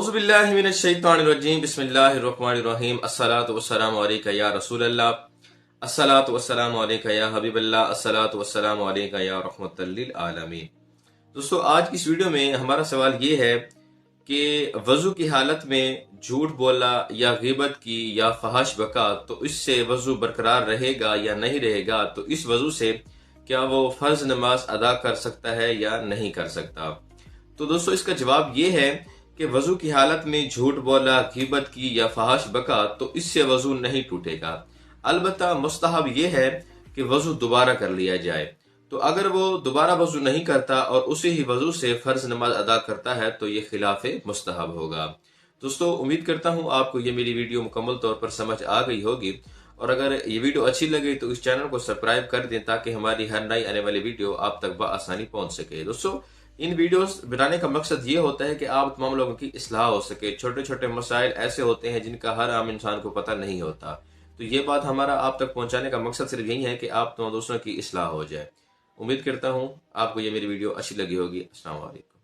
औज़ुबिल्लाहि मिनश्शैतानिर्रजीम बिस्मिल्लाहिर्रहमानिर्रहीम अस्सलातु वस्सलामु अलैका या रसूल अल्लाह अस्सलातु वस्सलामु अलैका या हबीब अल्लाह अस्सलातु वस्सलामु अलैका या रहमतल लिल आलमीन। दोस्तों, आज की इस वीडियो में हमारा सवाल ये है कि वज़ू की हालत में झूठ बोला या ग़ीबत की या फहाश बका तो इससे वज़ू बरकरार रहेगा या नहीं रहेगा, तो इस वज़ू से क्या वो फ़र्ज़ नमाज अदा कर सकता है या नहीं कर सकता। तो दोस्तों, इसका जवाब ये है कि वज़ू की हालत में झूठ बोला, ग़ीबत की या फहाश बका तो इससे वज़ू नहीं टूटेगा। अलबत्ता मुस्तहब ये है कि वज़ू दोबारा कर लिया जाए। तो अगर वो दोबारा वज़ू नहीं करता और उसी ही वज़ू से फ़र्ज़ नमाज अदा करता है तो ये खिलाफ़े मुस्तहब होगा। दोस्तों, उम्मीद करता हूँ आपको ये मेरी वीडियो मुकम्मल तौर पर समझ आ गई होगी, और अगर ये वीडियो अच्छी लगे तो इस चैनल को सब्सक्राइब कर दें ताकि हमारी हर नई आने वाली वीडियो आप तक बआसानी पहुँच सके। दोस्तों, इन वीडियोस बनाने का मकसद ये होता है कि आप तमाम लोगों की इस्लाह हो सके। छोटे छोटे मसाइल ऐसे होते हैं जिनका हर आम इंसान को पता नहीं होता, तो ये बात हमारा आप तक पहुंचाने का मकसद सिर्फ यही है कि आप तमाम दोस्तों की इस्लाह हो जाए। उम्मीद करता हूँ आपको ये मेरी वीडियो अच्छी लगी होगी। अस्सलाम वालेकुम।